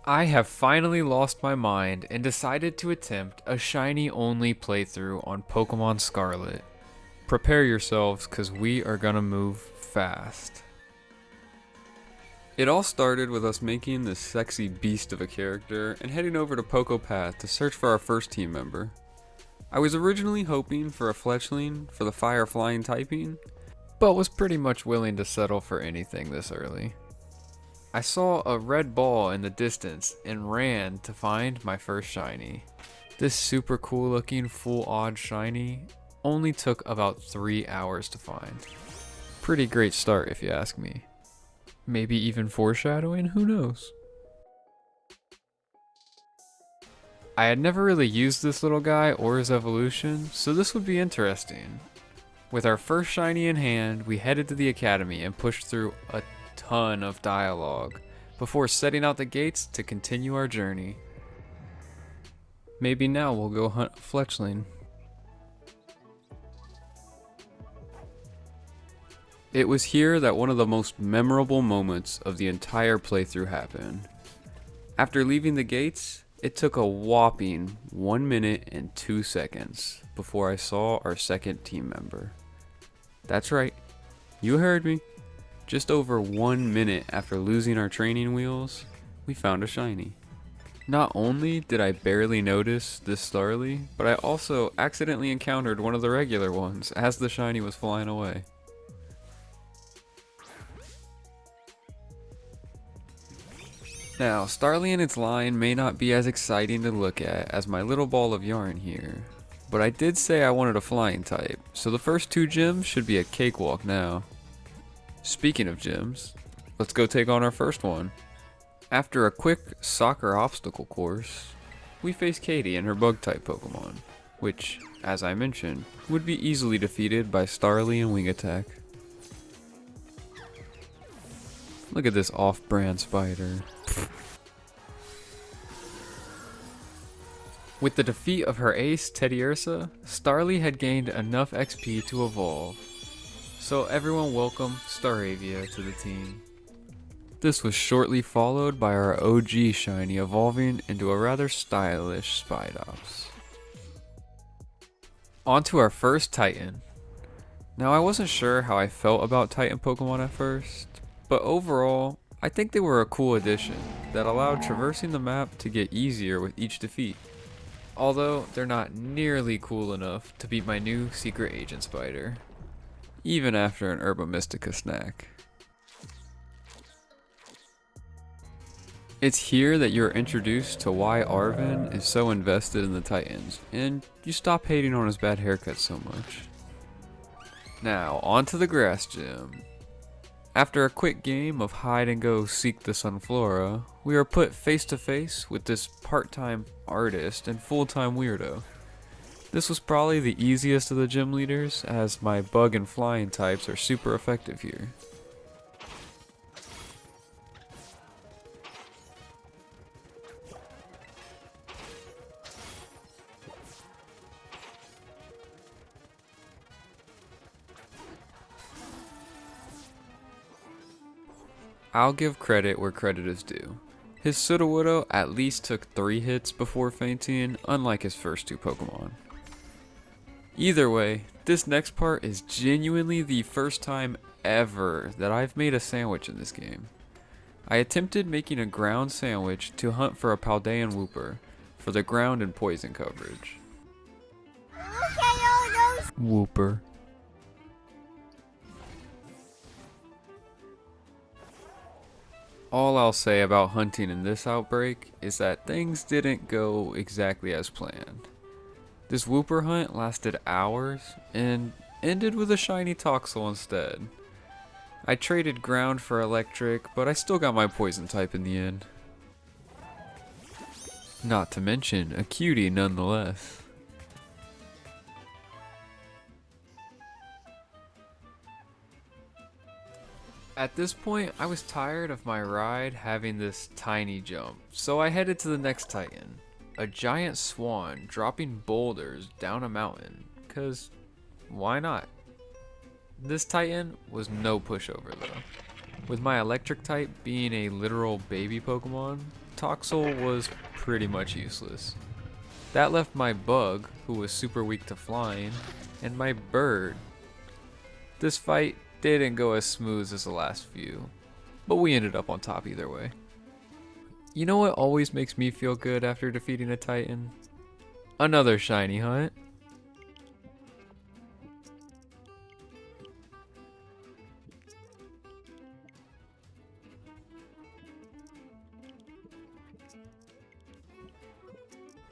I have finally lost my mind and decided to attempt a shiny only playthrough on Pokemon Scarlet. Prepare yourselves cause we are gonna move fast. It all started with us making this sexy beast of a character and heading over to Poco Path to search for our first team member. I was originally hoping for a fletchling for the fire flying typing, but was pretty much willing to settle for anything this early. I saw a red ball in the distance and ran to find my first shiny. This super cool looking full odd shiny only took about 3 hours to find. Pretty great start if you ask me. Maybe even foreshadowing, who knows? I had never really used this little guy or his evolution, so this would be interesting. With our first shiny in hand, we headed to the academy and pushed through a ton of dialogue before setting out the gates to continue our journey. Maybe now we'll go hunt a fletchling. It was here that one of the most memorable moments of the entire playthrough happened. After leaving the gates, it took a whopping 1 minute and 2 seconds before I saw our second team member. That's right, you heard me. Just over 1 minute after losing our training wheels, we found a shiny. Not only did I barely notice this Starly, but I also accidentally encountered one of the regular ones as the shiny was flying away. Now, Starly and its line may not be as exciting to look at as my little ball of yarn here, but I did say I wanted a flying type, so the first 2 gyms should be a cakewalk now. Speaking of gyms, let's go take on our first one. After a quick soccer obstacle course, we face Katie and her bug-type Pokemon, which, as I mentioned, would be easily defeated by Starly and Wing Attack. Look at this off-brand spider. With the defeat of her ace, Teddiursa, Starly had gained enough XP to evolve. So everyone welcome Staravia to the team. This was shortly followed by our OG shiny evolving into a rather stylish Spidops. On to our first Titan. Now I wasn't sure how I felt about Titan Pokemon at first, but overall, I think they were a cool addition that allowed traversing the map to get easier with each defeat. Although they're not nearly cool enough to beat my new Secret Agent Spider, even after an Herba Mystica snack. It's here that you're introduced to why Arven is so invested in the Titans, and you stop hating on his bad haircut so much. Now, on to the grass gym. After a quick game of hide and go seek the Sunflora, we are put face to face with this part-time artist and full-time weirdo. This was probably the easiest of the gym leaders, as my bug and flying types are super effective here. I'll give credit where credit is due. His Sudowoodo at least took 3 hits before fainting, unlike his first 2 Pokemon. Either way, this next part is genuinely the first time ever that I've made a sandwich in this game. I attempted making a ground sandwich to hunt for a Paldean Wooper for the ground and poison coverage. Look at all those. Wooper. All I'll say about hunting in this outbreak is that things didn't go exactly as planned. This Wooper hunt lasted hours and ended with a shiny Toxel instead. I traded ground for electric, but I still got my poison type in the end. Not to mention a cutie nonetheless. At this point, I was tired of my ride having this tiny jump, so I headed to the next Titan. A giant swan dropping boulders down a mountain, cause why not? This Titan was no pushover though. With my electric type being a literal baby Pokemon, Toxel was pretty much useless. That left my bug, who was super weak to flying, and my bird. This fight didn't go as smooth as the last few, but we ended up on top either way. You know what always makes me feel good after defeating a Titan? Another shiny hunt.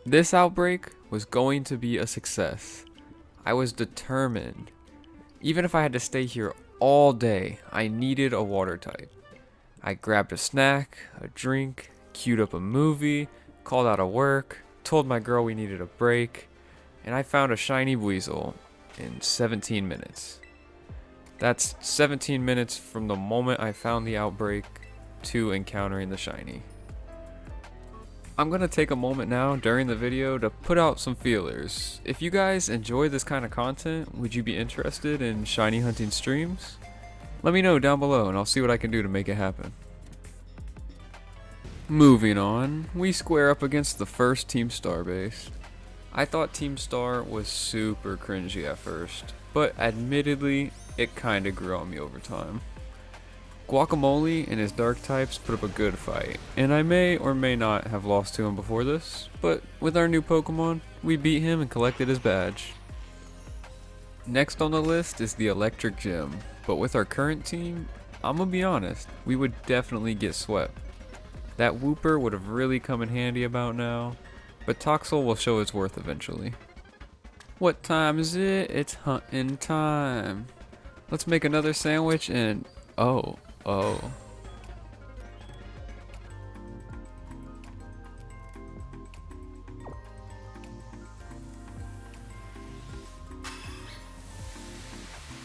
This outbreak was going to be a success. I was determined. Even if I had to stay here all day, I needed a water type. I grabbed a snack, a drink, queued up a movie, called out of work, told my girl we needed a break, and I found a shiny Weasel in 17 minutes. That's 17 minutes from the moment I found the outbreak to encountering the shiny. I'm gonna take a moment now during the video to put out some feelers. If you guys enjoy this kind of content, would you be interested in shiny hunting streams? Let me know down below and I'll see what I can do to make it happen. Moving on, we square up against the first Team Star base. I thought Team Star was super cringy at first, but admittedly, it kinda grew on me over time. Guacamole and his dark types put up a good fight, and I may or may not have lost to him before this, but with our new Pokemon, we beat him and collected his badge. Next on the list is the Electric Gym, but with our current team, I'm gonna be honest, we would definitely get swept. That Wooper would have really come in handy about now, but Toxel will show its worth eventually. What time is it? It's hunting time. Let's make another sandwich and oh.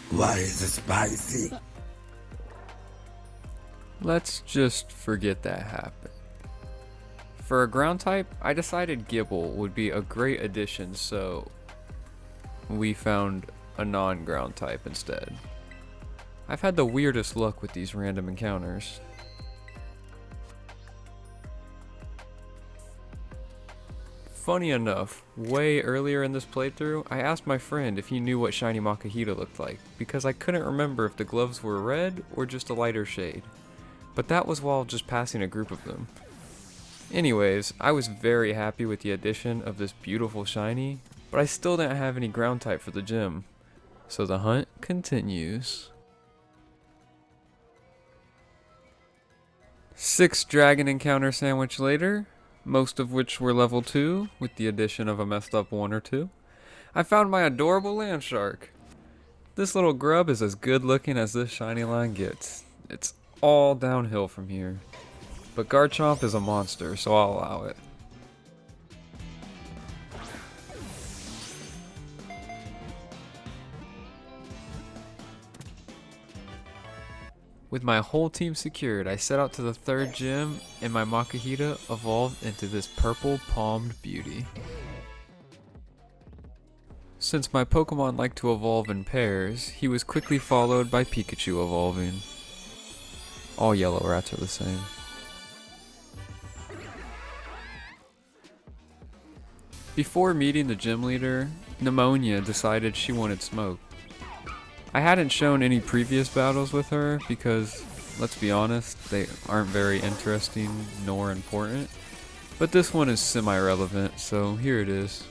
Why is it spicy? Let's just forget that happened. For a ground type, I decided Gibble would be a great addition, so we found a non-ground type instead. I've had the weirdest luck with these random encounters. Funny enough, way earlier in this playthrough, I asked my friend if he knew what shiny Makahita looked like, because I couldn't remember if the gloves were red or just a lighter shade. But that was while just passing a group of them. Anyways, I was very happy with the addition of this beautiful shiny, but I still didn't have any ground type for the gym. So the hunt continues. 6 dragon encounter sandwich later, most of which were level 2, with the addition of a messed up 1 or 2, I found my adorable land shark. This little grub is as good looking as this shiny line gets. It's all downhill from here. But Garchomp is a monster, so I'll allow it. With my whole team secured, I set out to the 3rd gym, and my Makahita evolved into this purple palmed beauty. Since my Pokemon like to evolve in pairs, he was quickly followed by Pikachu evolving. All yellow rats are the same. Before meeting the gym leader, Pneumonia decided she wanted smoke. I hadn't shown any previous battles with her because, let's be honest, they aren't very interesting nor important. But this one is semi-relevant, so here it is.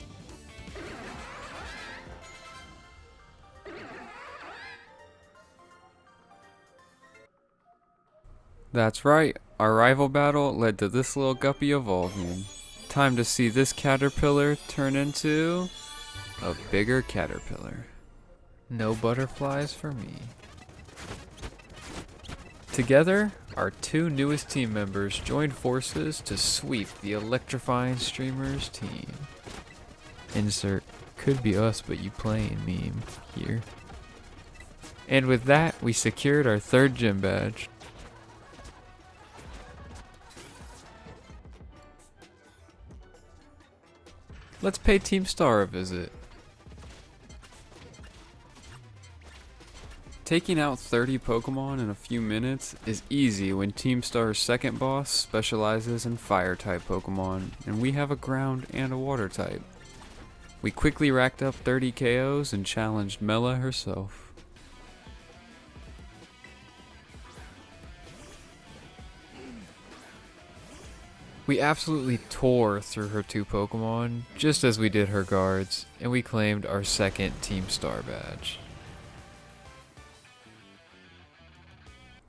That's right, our rival battle led to this little guppy evolving. Time to see this caterpillar turn into a bigger caterpillar. No butterflies for me. Together, our 2 newest team members joined forces to sweep the electrifying streamers team. Insert could be us but you playing meme here. And with that, we secured our 3rd gym badge. Let's pay Team Star a visit. Taking out 30 Pokemon in a few minutes is easy when Team Star's second boss specializes in Fire-type Pokemon, and we have a Ground and a Water type. We quickly racked up 30 KOs and challenged Mela herself. We absolutely tore through her 2 Pokemon, just as we did her guards, and we claimed our second Team Star badge.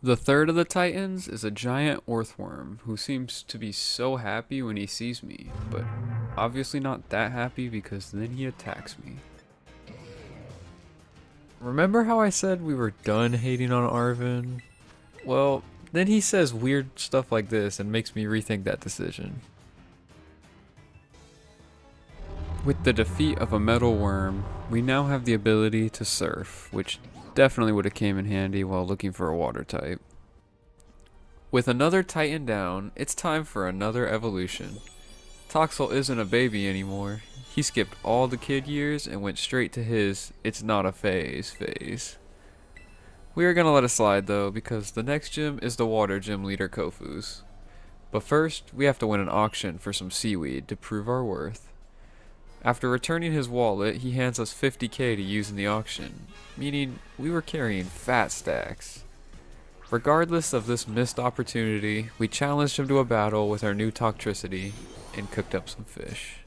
The third of the Titans is a giant earthworm who seems to be so happy when he sees me, but obviously not that happy because then he attacks me. Remember how I said we were done hating on Arvin? Well, then he says weird stuff like this and makes me rethink that decision. With the defeat of a metal worm, we now have the ability to surf, which definitely would have came in handy while looking for a water type. With another Titan down, it's time for another evolution. Toxel isn't a baby anymore. He skipped all the kid years and went straight to his "it's not a phase." We are gonna let it slide though, because the next gym is the water gym leader Kofu's. But first, we have to win an auction for some seaweed to prove our worth. After returning his wallet, he hands us 50k to use in the auction, meaning we were carrying fat stacks. Regardless of this missed opportunity, we challenged him to a battle with our new Toxtricity and cooked up some fish.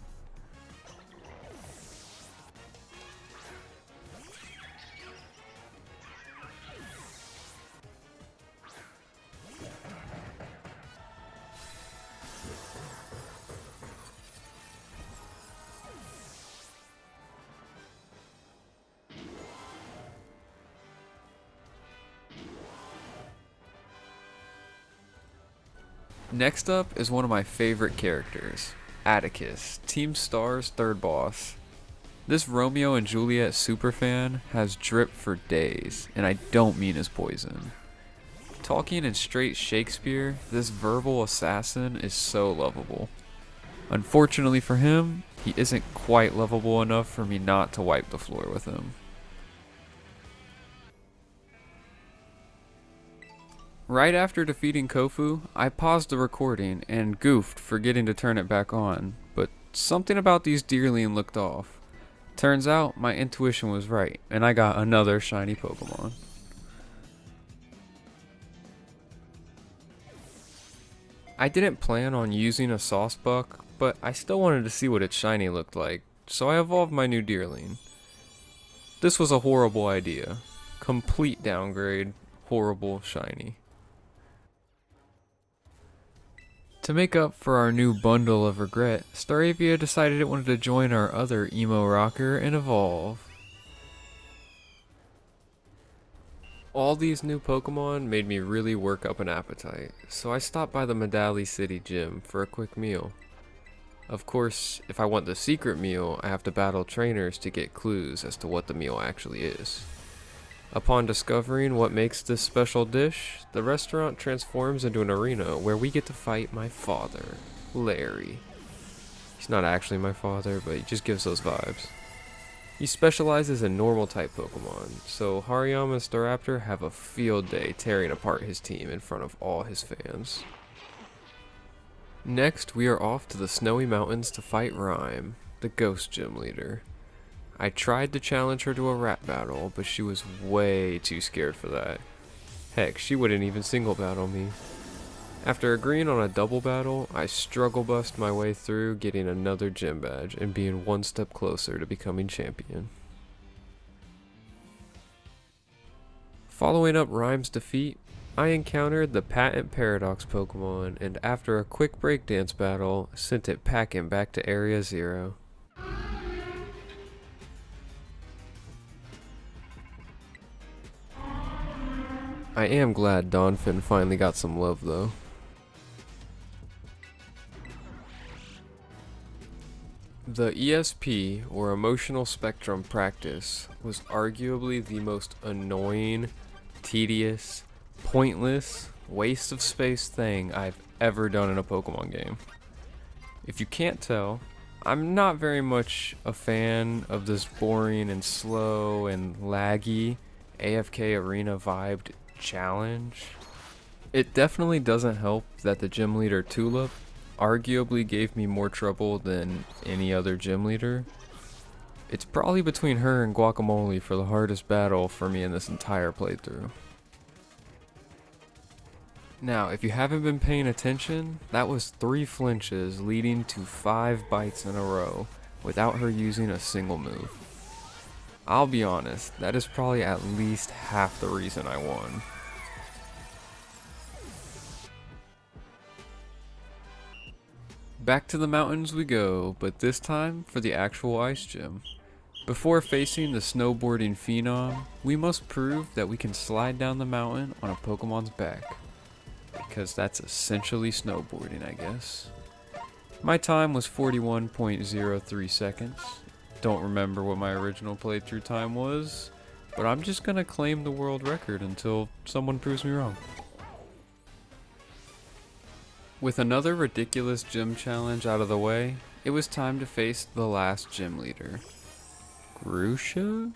Next up is one of my favorite characters, Atticus, Team Star's third boss. This Romeo and Juliet superfan has drip for days, and I don't mean as poison. Talking in straight Shakespeare, this verbal assassin is so lovable. Unfortunately for him, he isn't quite lovable enough for me not to wipe the floor with him. Right after defeating Kofu, I paused the recording and goofed forgetting to turn it back on, but something about these Deerling looked off. Turns out my intuition was right, and I got another shiny Pokemon. I didn't plan on using a Sauce Buck, but I still wanted to see what its shiny looked like, so I evolved my new Deerling. This was a horrible idea. Complete downgrade, horrible shiny. To make up for our new bundle of regret, Staravia decided it wanted to join our other emo rocker and evolve. All these new Pokemon made me really work up an appetite, so I stopped by the Medali City gym for a quick meal. Of course, if I want the secret meal, I have to battle trainers to get clues as to what the meal actually is. Upon discovering what makes this special dish, the restaurant transforms into an arena where we get to fight my father, Larry. He's not actually my father, but he just gives those vibes. He specializes in normal type Pokemon, so Hariyama and Staraptor have a field day tearing apart his team in front of all his fans. Next, we are off to the snowy mountains to fight Rhyme, the ghost gym leader. I tried to challenge her to a rap battle, but she was way too scared for that. Heck, she wouldn't even single battle me. After agreeing on a double battle, I struggle bust my way through getting another gym badge and being one step closer to becoming champion. Following up Rhyme's defeat, I encountered the Patent Paradox Pokemon, and after a quick breakdance battle, sent it packing back to Area 0. I am glad Donphin finally got some love though. The ESP, or Emotional Spectrum Practice, was arguably the most annoying, tedious, pointless, waste of space thing I've ever done in a Pokemon game. If you can't tell, I'm not very much a fan of this boring and slow and laggy AFK arena vibed challenge. It definitely doesn't help that the gym leader Tulip arguably gave me more trouble than any other gym leader. It's probably between her and Guacamole for the hardest battle for me in this entire playthrough. Now, if you haven't been paying attention, that was 3 flinches leading to 5 bites in a row without her using a single move. I'll be honest, that is probably at least half the reason I won. Back to the mountains we go, but this time for the actual ice gym. Before facing the snowboarding phenom, we must prove that we can slide down the mountain on a Pokemon's back. Because that's essentially snowboarding, I guess. My time was 41.03 seconds. Don't remember what my original playthrough time was, but I'm just gonna claim the world record until someone proves me wrong. With another ridiculous gym challenge out of the way, it was time to face the last gym leader. Grusha?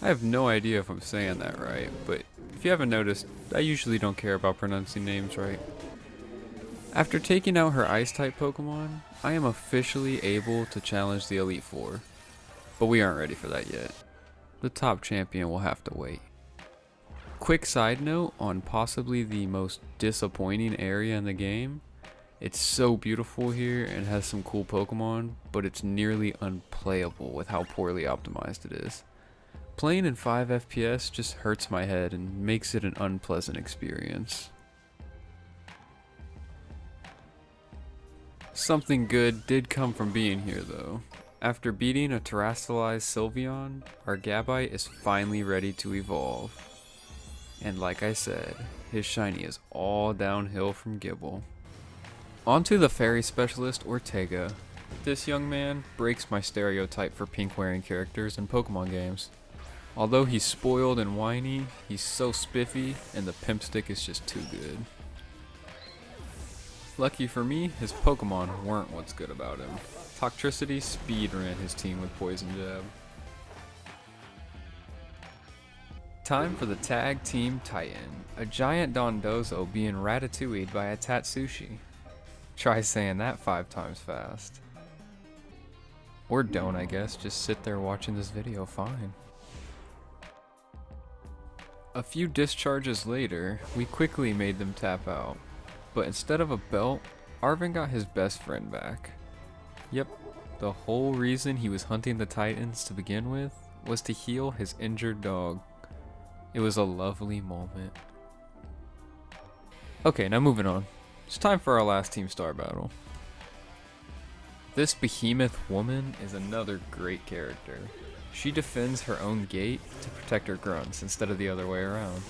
I have no idea if I'm saying that right, but if you haven't noticed, I usually don't care about pronouncing names right. After taking out her Ice-type Pokemon, I am officially able to challenge the Elite Four. But we aren't ready for that yet. The top champion will have to wait. Quick side note on possibly the most disappointing area in the game. It's so beautiful here and has some cool Pokemon, but it's nearly unplayable with how poorly optimized it is. Playing in 5 FPS just hurts my head and makes it an unpleasant experience. Something good did come from being here though. After beating a terrestrialized Sylveon, our Gabite is finally ready to evolve. And like I said, his shiny is all downhill from Gibble. Onto the fairy specialist Ortega. This young man breaks my stereotype for pink wearing characters in Pokemon games. Although he's spoiled and whiny, he's so spiffy and the pimp stick is just too good. Lucky for me, his Pokemon weren't what's good about him. Toxtricity speed ran his team with Poison Jab. Time for the Tag Team Titan, a giant Dondozo being ratatouille'd by a Tatsushi. Try saying that 5 times fast. Or don't, I guess, just sit there watching this video fine. A few discharges later, we quickly made them tap out. But instead of a belt, Arvin got his best friend back. Yep, the whole reason he was hunting the Titans to begin with was to heal his injured dog. It was a lovely moment. Okay, now moving on. It's time for our last Team Star battle. This behemoth woman is another great character. She defends her own gate to protect her grunts instead of the other way around.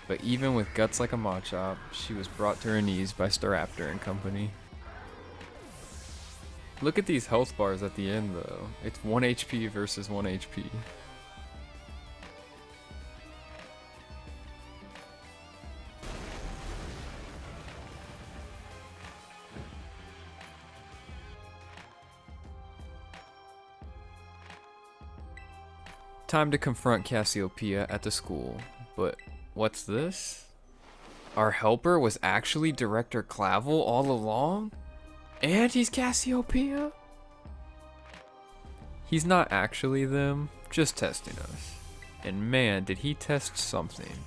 But even with guts like a Machop, she was brought to her knees by Staraptor and company. Look at these health bars at the end though. It's 1 HP versus 1 HP. Time to confront Cassiopeia at the school, but what's this? Our helper was actually Director Clavel all along? And he's Cassiopeia? He's not actually them, just testing us. And man, did he test something.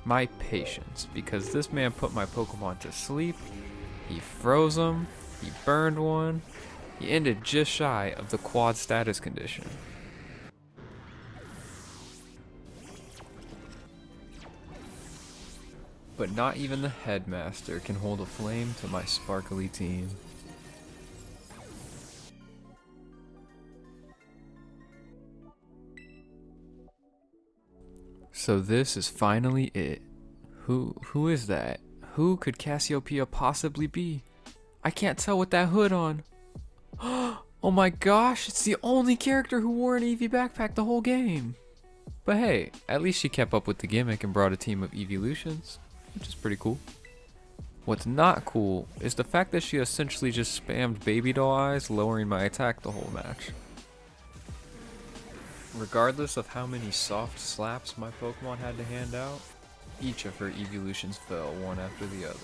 My patience, because this man put my Pokemon to sleep, he froze them, he burned one, he ended just shy of the quad status condition. But not even the headmaster can hold a flame to my sparkly team. So this is finally it. Who is that? Who could Cassiopeia possibly be? I can't tell with that hood on. Oh my gosh, it's the only character who wore an Eevee backpack the whole game. But hey, at least she kept up with the gimmick and brought a team of Eeveelutions, which is pretty cool. What's not cool is the fact that she essentially just spammed baby doll eyes, lowering my attack the whole match. Regardless of how many soft slaps my Pokemon had to hand out, each of her evolutions fell one after the other.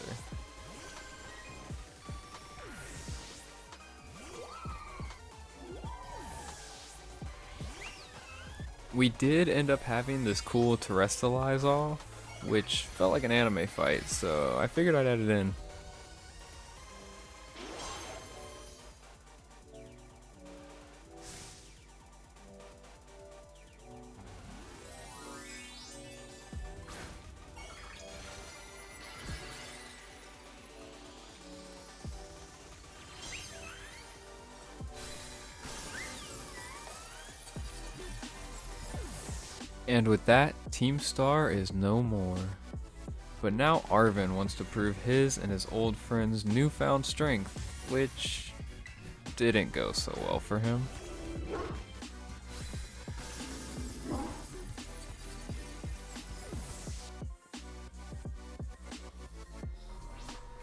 We did end up having this cool Terrestrialize off, which felt like an anime fight, so I figured I'd add it in. And with that, Team Star is no more. But now Arvin wants to prove his and his old friend's newfound strength, which didn't go so well for him.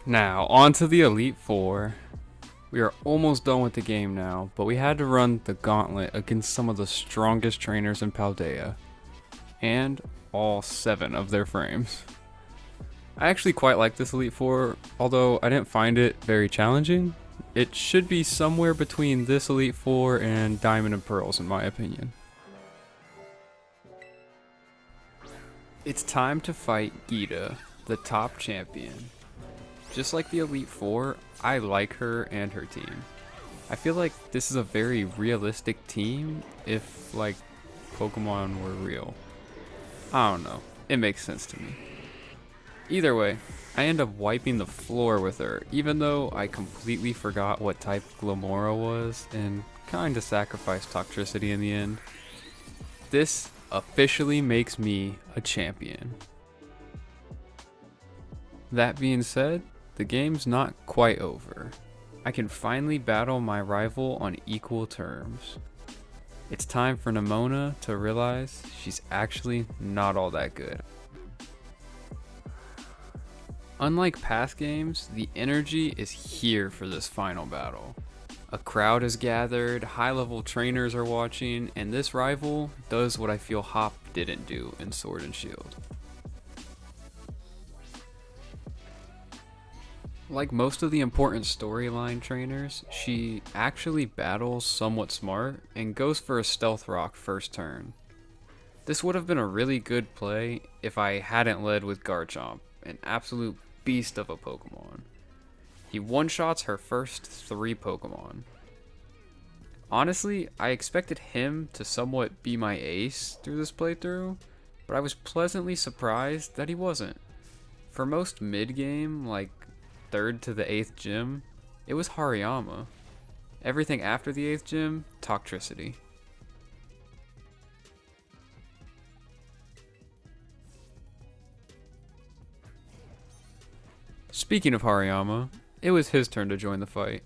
Now, on to the Elite Four. We are almost done with the game now, but we had to run the gauntlet against some of the strongest trainers in Paldea, and all 7 of their frames. I actually quite like this Elite Four, although I didn't find it very challenging. It should be somewhere between this Elite Four and Diamond and Pearls in my opinion. It's time to fight Geeta, the top champion. Just like the Elite Four, I like her and her team. I feel like this is a very realistic team if, like, Pokemon were real. I don't know, it makes sense to me. Either way, I end up wiping the floor with her, even though I completely forgot what type Glamora was and kinda sacrificed Toxtricity in the end. This officially makes me a champion. That being said, the game's not quite over. I can finally battle my rival on equal terms. It's time for Nemona to realize she's actually not all that good. Unlike past games, the energy is here for this final battle. A crowd is gathered, high-level trainers are watching, and this rival does what I feel Hop didn't do in Sword and Shield. Like most of the important storyline trainers, she actually battles somewhat smart and goes for a Stealth Rock first turn. This would have been a really good play if I hadn't led with Garchomp, an absolute beast of a Pokemon. He one-shots her first 3 Pokemon. Honestly, I expected him to somewhat be my ace through this playthrough, but I was pleasantly surprised that he wasn't. For most mid-game, like 3rd to the 8th gym, it was Hariyama. Everything after the 8th gym, Toxtricity. Speaking of Hariyama, it was his turn to join the fight.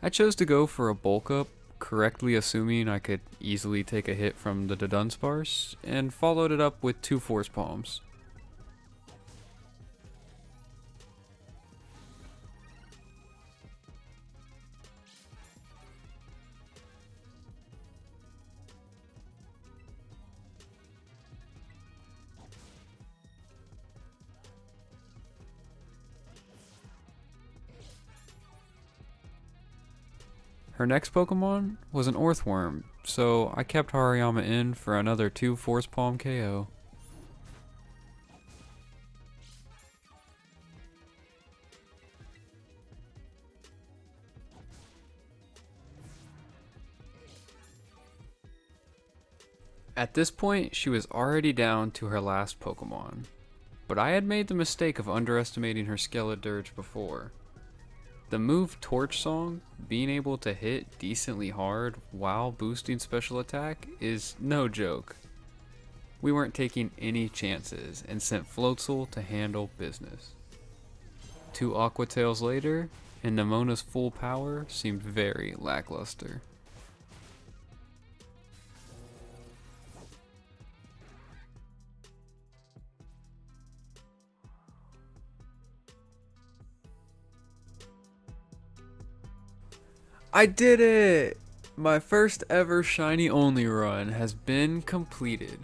I chose to go for a bulk up, correctly assuming I could easily take a hit from the Dunsparce, and followed it up with 2 Force Palms. Her next Pokemon was an Orthworm, so I kept Hariyama in for another 2 Force Palm KO. At this point, she was already down to her last Pokemon, but I had made the mistake of underestimating her Skeledirge before. The move Torch Song, being able to hit decently hard while boosting special attack, is no joke. We weren't taking any chances and sent Floatzel to handle business. 2 Aqua Tails later, and Nemona's full power seemed very lackluster. I did it! My first ever shiny only run has been completed.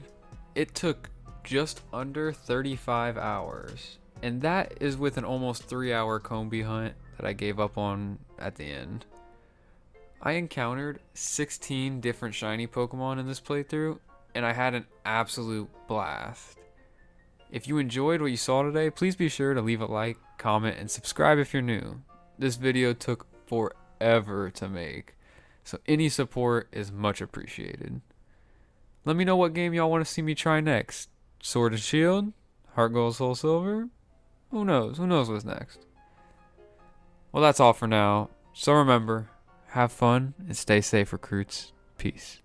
It took just under 35 hours, and that is with an almost 3-hour Combi hunt that I gave up on at the end. I encountered 16 different shiny Pokemon in this playthrough, and I had an absolute blast. If you enjoyed what you saw today, please be sure to leave a like, comment, and subscribe if you're new. This video took forever to make, so any support is much appreciated. Let me know what game y'all want to see me try next. Sword and Shield? Heart Gold Soul Silver? Who knows? Who knows what's next? Well, that's all for now. So remember, have fun and stay safe, recruits. Peace.